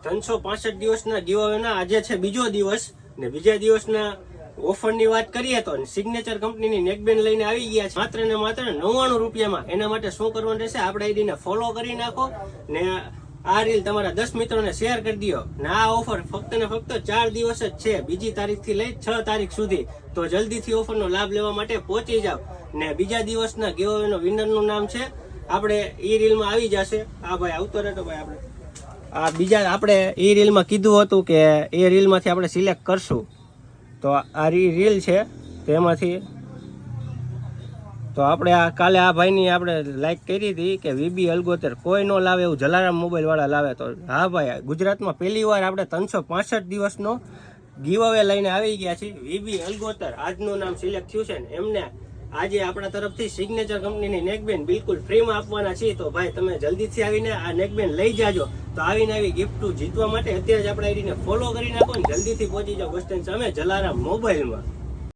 365 દિવસના ગીવઅવેના આજે છે બીજો દિવસ ને બીજા દિવસના ઓફરની વાત કરીએ તો સિગ્નેચર કંપનીની નેકબેન્ડ લઈને આવી ગયા છે માત્ર ને માત્ર 99 રૂપિયામાં. એના માટે શું કરવાનું રહેશે, આપણે આઈડીને ફોલો કરી નાખો ને આ રીલ તમારા 10 મિત્રોને શેર કરી દો ને આ ઓફર ફક્ત ને ફક્ત 4 દિવસ જ છે, 2 તારીખથી લઈ 6 તારીખ સુધી. તો જલ્દીથી ઓફરનો લાભ લેવા માટે પહોંચી જાવ ને બીજા દિવસના ગીવઅવેનો વિનરનું નામ છે આપણે ઈ રીલમાં આવી જશે. આ ભાઈ આવતો રહેતો ભાઈ, આપણે આ બીજા આપણે ઈ રીલમાં કીધું હતું કે એ રીલમાંથી આપણે સિલેક્ટ કરશું. તો આ રીલ છે તેમાંથી તો આપણે આ કાલે આ ભાઈની આપણે લાઈક કરી હતી કે વીબી અલગોતર કોઈ ન લાવે એવું જલારામ મોબાઈલ વાળા લાવે. તો હા ભાઈ, ગુજરાતમાં પહેલી વાર આપણે 365 દિવસનો ગીવઅવે લઈને આવી ગયા છીએ. વીબી અલગોતર આજનું નામ સિલેક્ટ થયું છે ને એમને આજે આપણા તરફથી સિગ્નેચર કંપનીની નેકબેન્ડ બિલકુલ ફ્રીમાં આપવાના છીએ. તો ભાઈ તમે જલ્દીથી આવીને આ નેકબેન્ડ લઈ જાજો. તો આવીને આવી ગિફ્ટ જીતવા માટે અત્યારે જ આપણે આઈડીને ફોલો કરી નાખો ને જલ્દીથી પહોંચી જાઓ બસ સ્ટેન્ડ સામે જલારામ મોબાઈલમાં.